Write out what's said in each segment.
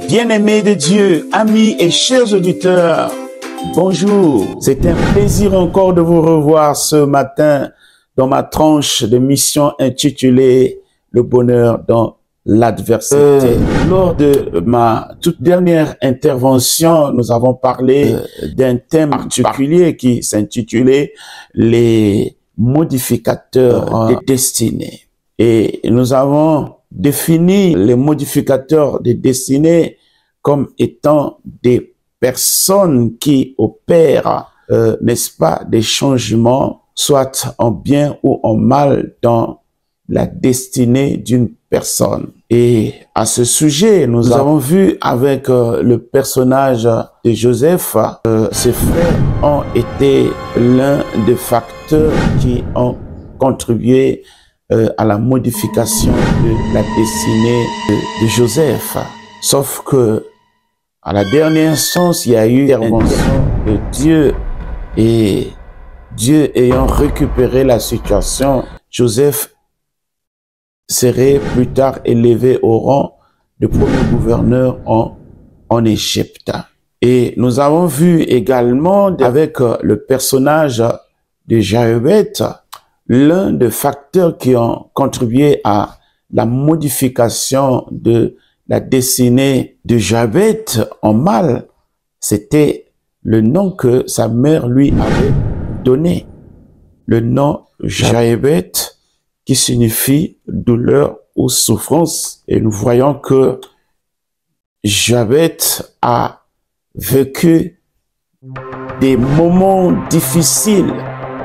Bien-aimés de Dieu, amis et chers auditeurs, bonjour. C'est un plaisir encore de vous revoir ce matin dans ma tranche de mission intitulée « Le bonheur dans l'adversité ». Lors de ma toute dernière intervention, nous avons parlé d'un thème particulier qui s'intitulait « Les modificateurs des destinées ». Et nous avons défini les modificateurs des destinées comme étant des personnes qui opèrent, n'est-ce pas, des changements, soit en bien ou en mal, dans la destinée d'une personne. Et à ce sujet, nous avons vu avec le personnage de Joseph, ses frères ont été l'un des facteurs qui ont contribué à la modification de la destinée de Joseph. Sauf que, à la dernière instance, il y a eu l'intervention de Dieu, et Dieu ayant récupéré la situation, Joseph serait plus tard élevé au rang de premier gouverneur en Égypte. Et nous avons vu également avec le personnage de Jochebed, l'un des facteurs qui ont contribué à la modification de la destinée de Jochebed en mal, c'était le nom que sa mère lui avait donné. Le nom Jochebed, qui signifie douleur ou souffrance. Et nous voyons que Jochebed a vécu des moments difficiles,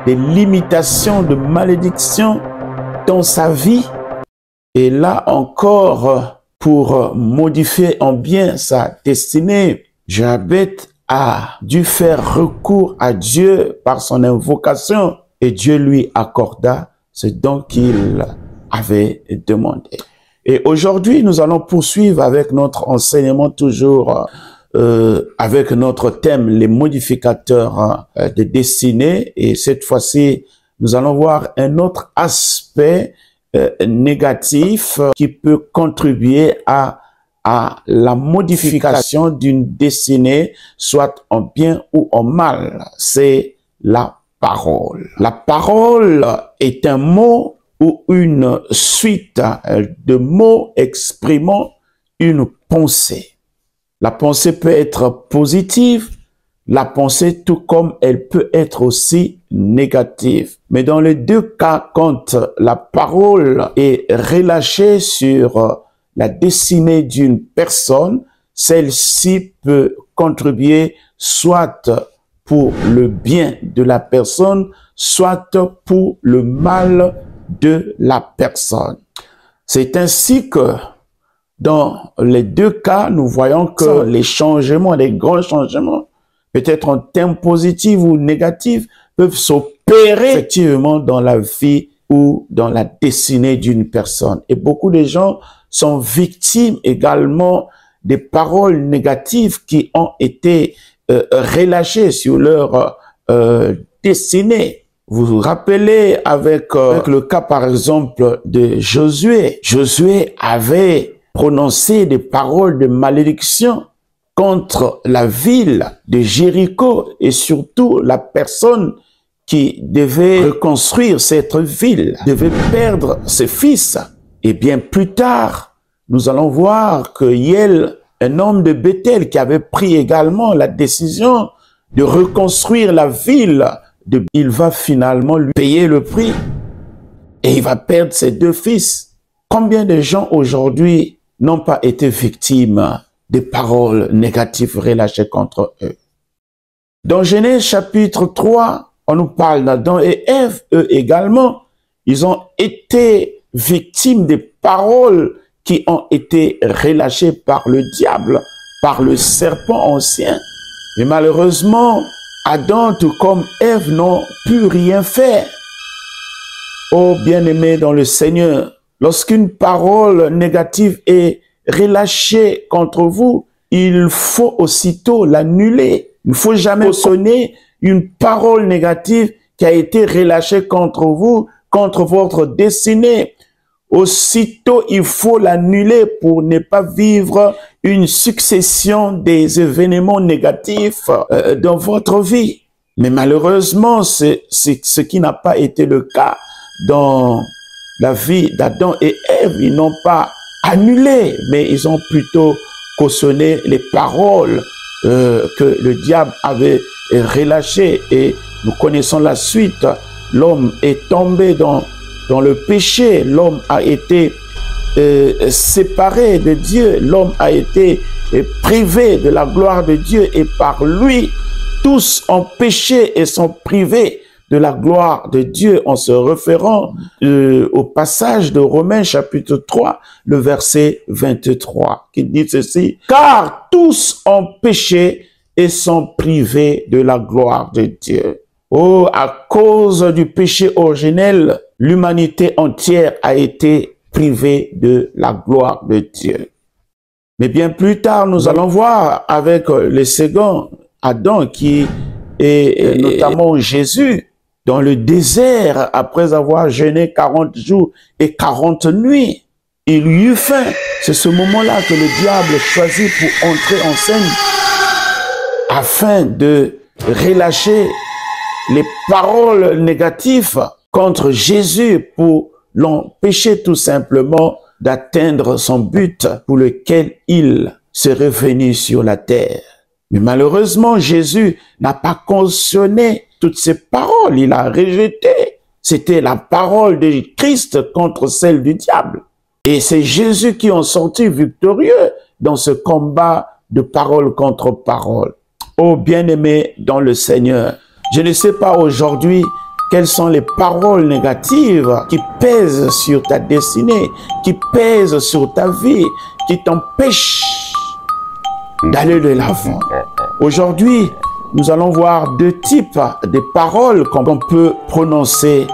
des limitations, de malédictions dans sa vie. Et là encore, pour modifier en bien sa destinée, Jochebed a dû faire recours à Dieu par son invocation, et Dieu lui accorda ce dont qu'il avait demandé. Et aujourd'hui, nous allons poursuivre avec notre enseignement, toujours avec notre thème, les modificateurs de destinée. Et cette fois-ci, nous allons voir un autre aspect négatif qui peut contribuer à la modification d'une destinée, soit en bien ou en mal. C'est la parole. La parole est un mot ou une suite de mots exprimant une pensée. La pensée peut être positive, la pensée tout comme elle peut être aussi négative. Mais dans les deux cas, quand la parole est relâchée sur la destinée d'une personne, celle-ci peut contribuer soit pour le bien de la personne, soit pour le mal de la personne. C'est ainsi que dans les deux cas, nous voyons que les changements, les grands changements, peut-être en termes positifs ou négatifs, peuvent s'opérer effectivement dans la vie ou dans la destinée d'une personne. Et beaucoup de gens sont victimes également des paroles négatives qui ont été relâchées sur leur destinée. Vous vous rappelez avec le cas par exemple de Josué. Josué avait prononcé des paroles de malédiction contre la ville de Jéricho et surtout la personne qui devait reconstruire cette ville, devait perdre ses fils. Et bien plus tard, nous allons voir que Hiel, un homme de Bethel qui avait pris également la décision de reconstruire la ville, il va finalement lui payer le prix et il va perdre ses deux fils. Combien de gens aujourd'hui n'ont pas été victimes des paroles négatives relâchées contre eux? Dans Genèse chapitre 3, on nous parle d'Adam et Ève, eux également, ils ont été victimes des paroles qui ont été relâchées par le diable, par le serpent ancien. Et malheureusement, Adam, tout comme Ève, n'ont pu rien faire. Oh bien-aimés dans le Seigneur, lorsqu'une parole négative est relâchée contre vous, il faut aussitôt l'annuler. Il ne faut jamais sonner une parole négative qui a été relâchée contre vous, contre votre destinée. Aussitôt, il faut l'annuler pour ne pas vivre une succession des événements négatifs dans votre vie. Mais malheureusement, c'est ce qui n'a pas été le cas dans la vie d'Adam et Ève. Ils n'ont pas annulé, mais ils ont plutôt cautionné les paroles que le diable avait relâchées. Et nous connaissons la suite. L'homme est tombé dans le péché. L'homme a été séparé de Dieu. L'homme a été privé de la gloire de Dieu. Et par lui, tous ont péché et sont privés de la gloire de Dieu, en se référant au passage de Romains chapitre 3, le verset 23, qui dit ceci: « Car tous ont péché et sont privés de la gloire de Dieu. » Oh, à cause du péché originel, l'humanité entière a été privée de la gloire de Dieu. Mais bien plus tard, nous allons voir avec le second Adam, qui est notamment Jésus, dans le désert, après avoir jeûné 40 jours et 40 nuits, il eut faim. C'est ce moment-là que le diable choisit pour entrer en scène afin de relâcher les paroles négatives contre Jésus pour l'empêcher tout simplement d'atteindre son but pour lequel il serait venu sur la terre. Mais malheureusement, Jésus n'a pas cautionné toutes ces paroles, il a rejeté. C'était la parole de Christ contre celle du diable. Et c'est Jésus qui en sortit victorieux dans ce combat de parole contre parole. Oh bien-aimé dans le Seigneur, je ne sais pas aujourd'hui quelles sont les paroles négatives qui pèsent sur ta destinée, qui pèsent sur ta vie, qui t'empêchent d'aller de l'avant. Aujourd'hui, nous allons voir deux types de paroles qu'on peut prononcer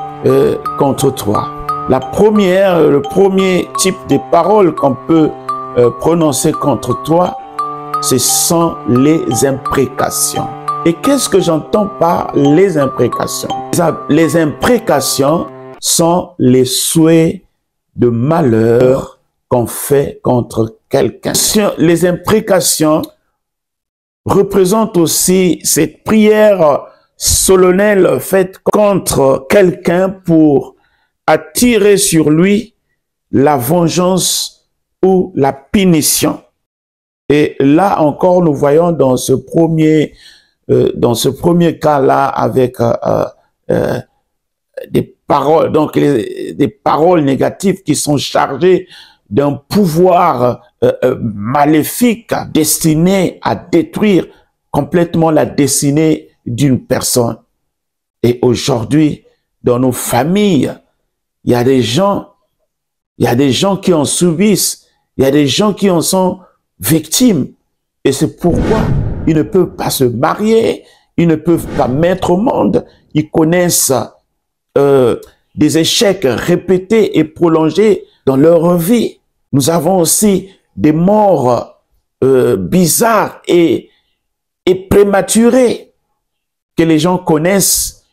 contre toi. La première, le premier type de paroles qu'on peut prononcer contre toi, ce sont les imprécations. Et qu'est-ce que j'entends par les imprécations? Les imprécations sont les souhaits de malheur qu'on fait contre quelqu'un. Les imprécations représentent aussi cette prière solennelle faite contre quelqu'un pour attirer sur lui la vengeance ou la punition. Et là encore, nous voyons dans ce premier cas-là avec des paroles, donc des paroles négatives qui sont chargées d'un pouvoir maléfique destiné à détruire complètement la destinée d'une personne. Et aujourd'hui, dans nos familles, il y a des gens qui en subissent, il y a des gens qui en sont victimes. Et c'est pourquoi ils ne peuvent pas se marier, ils ne peuvent pas mettre au monde, ils connaissent des échecs répétés et prolongés dans leur vie. Nous avons aussi des morts bizarres et prématurées que les gens connaissent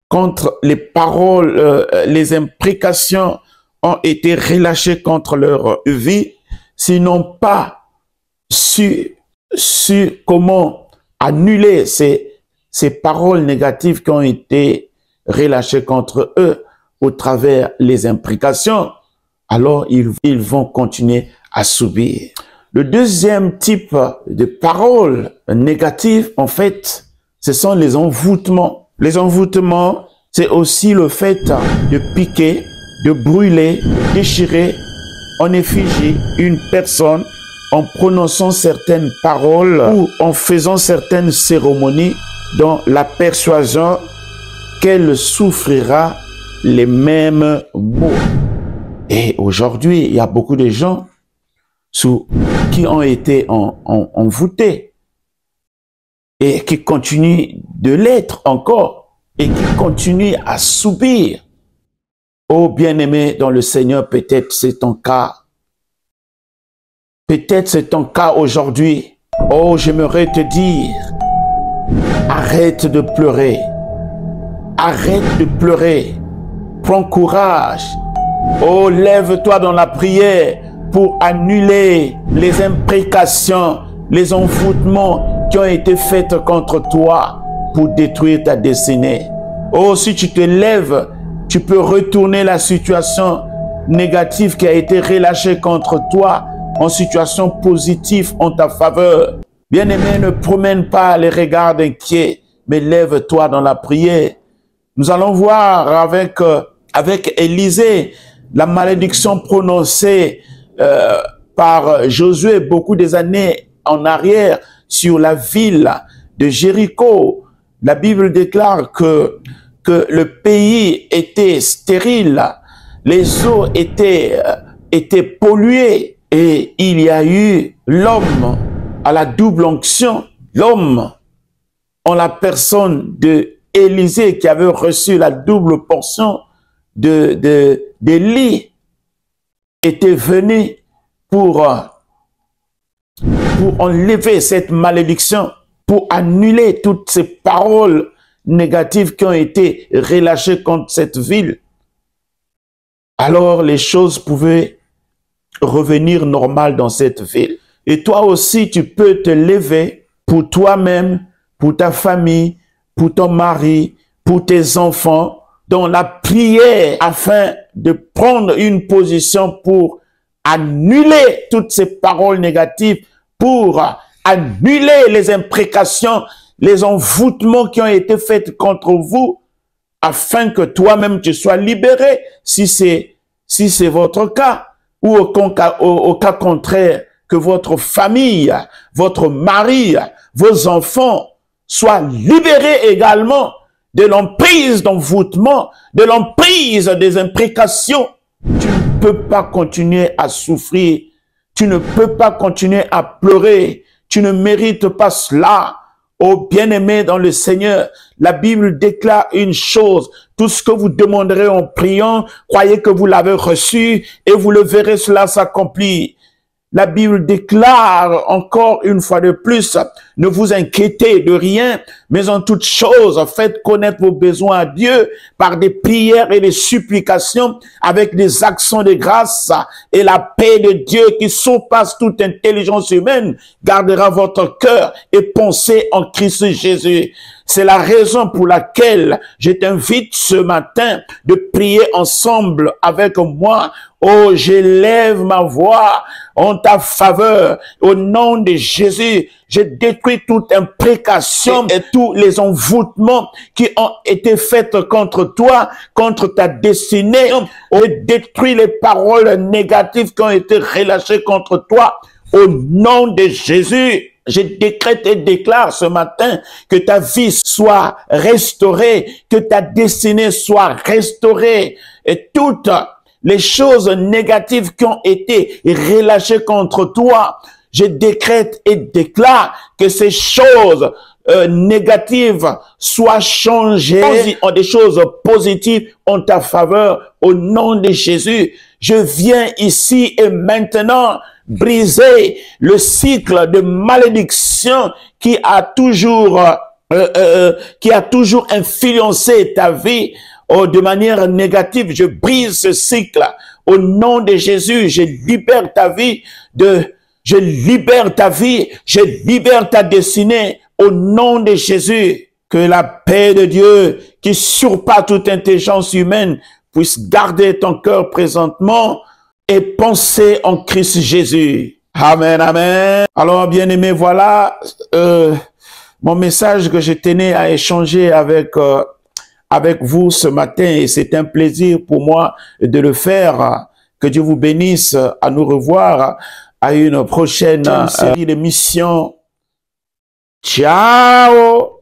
contre les paroles, les imprécations ont été relâchées contre leur vie, s'ils n'ont pas su comment annuler ces paroles négatives qui ont été relâchées contre eux au travers les imprécations, alors ils vont continuer à subir. Le deuxième type de paroles négatives, en fait, ce sont les envoûtements. Les envoûtements, c'est aussi le fait de piquer, de brûler, de déchirer en effigie une personne en prononçant certaines paroles ou en faisant certaines cérémonies dans la persuasion qu'elle souffrira les mêmes maux. Et aujourd'hui, il y a beaucoup de gens qui ont été envoûtés et qui continuent de l'être encore et qui continuent à subir. Oh bien-aimé dans le Seigneur, peut-être c'est ton cas. Peut-être c'est ton cas aujourd'hui. Oh, j'aimerais te dire, arrête de pleurer. Arrête de pleurer. Prends courage. Oh, lève-toi dans la prière. pour annuler les imprécations, les envoûtements qui ont été faits contre toi pour détruire ta destinée. Oh, si tu te lèves, tu peux retourner la situation négative qui a été relâchée contre toi en situation positive en ta faveur. Bien-aimé, ne promène pas les regards inquiets, mais lève-toi dans la prière. Nous allons voir avec Élisée la malédiction prononcée par Josué beaucoup des années en arrière sur la ville de Jéricho. La Bible déclare que le pays était stérile, les eaux étaient polluées et il y a eu l'homme à la double onction, l'homme en la personne de Élisée qui avait reçu la double portion d'Élie était venu pour enlever cette malédiction, pour annuler toutes ces paroles négatives qui ont été relâchées contre cette ville. Alors les choses pouvaient revenir normales dans cette ville. Et toi aussi, tu peux te lever pour toi-même, pour ta famille, pour ton mari, pour tes enfants, dans la prière afin de prendre une position pour annuler toutes ces paroles négatives, pour annuler les imprécations, les envoûtements qui ont été faits contre vous, afin que toi-même tu sois libéré, si c'est votre cas, ou au cas contraire, que votre famille, votre mari, vos enfants soient libérés également de l'emprise d'envoûtement, de l'emprise des imprécations. Tu ne peux pas continuer à souffrir, tu ne peux pas continuer à pleurer, tu ne mérites pas cela. Oh bien-aimé dans le Seigneur, la Bible déclare une chose, tout ce que vous demanderez en priant, croyez que vous l'avez reçu et vous le verrez cela s'accomplir. La Bible déclare encore une fois de plus, ne vous inquiétez de rien, mais en toute chose, faites connaître vos besoins à Dieu par des prières et des supplications avec des actions de grâce, et la paix de Dieu qui surpasse toute intelligence humaine gardera votre cœur et pensée en Christ Jésus. C'est la raison pour laquelle je t'invite ce matin de prier ensemble avec moi. Oh, j'élève ma voix en ta faveur. Au nom de Jésus, je détruis toute imprécation et tous les envoûtements qui ont été faits contre toi, contre ta destinée. Je détruis les paroles négatives qui ont été relâchées contre toi. Au nom de Jésus, je décrète et déclare ce matin que ta vie soit restaurée, que ta destinée soit restaurée et toutes les choses négatives qui ont été relâchées contre toi, je décrète et déclare que ces choses négatives soient changées en des choses positives en ta faveur. Au nom de Jésus, je viens ici et maintenant briser le cycle de malédiction qui a toujours influencé ta vie de manière négative. Je brise ce cycle. Au nom de Jésus, je libère ta vie je libère ta destinée. Au nom de Jésus, que la paix de Dieu qui surpasse toute intelligence humaine puisse garder ton cœur présentement et penser en Christ Jésus. Amen, amen. Alors, bien-aimés, voilà mon message que je tenais à échanger avec vous ce matin, et c'est un plaisir pour moi de le faire. Que Dieu vous bénisse. À nous revoir à une prochaine série d'émissions. Ciao!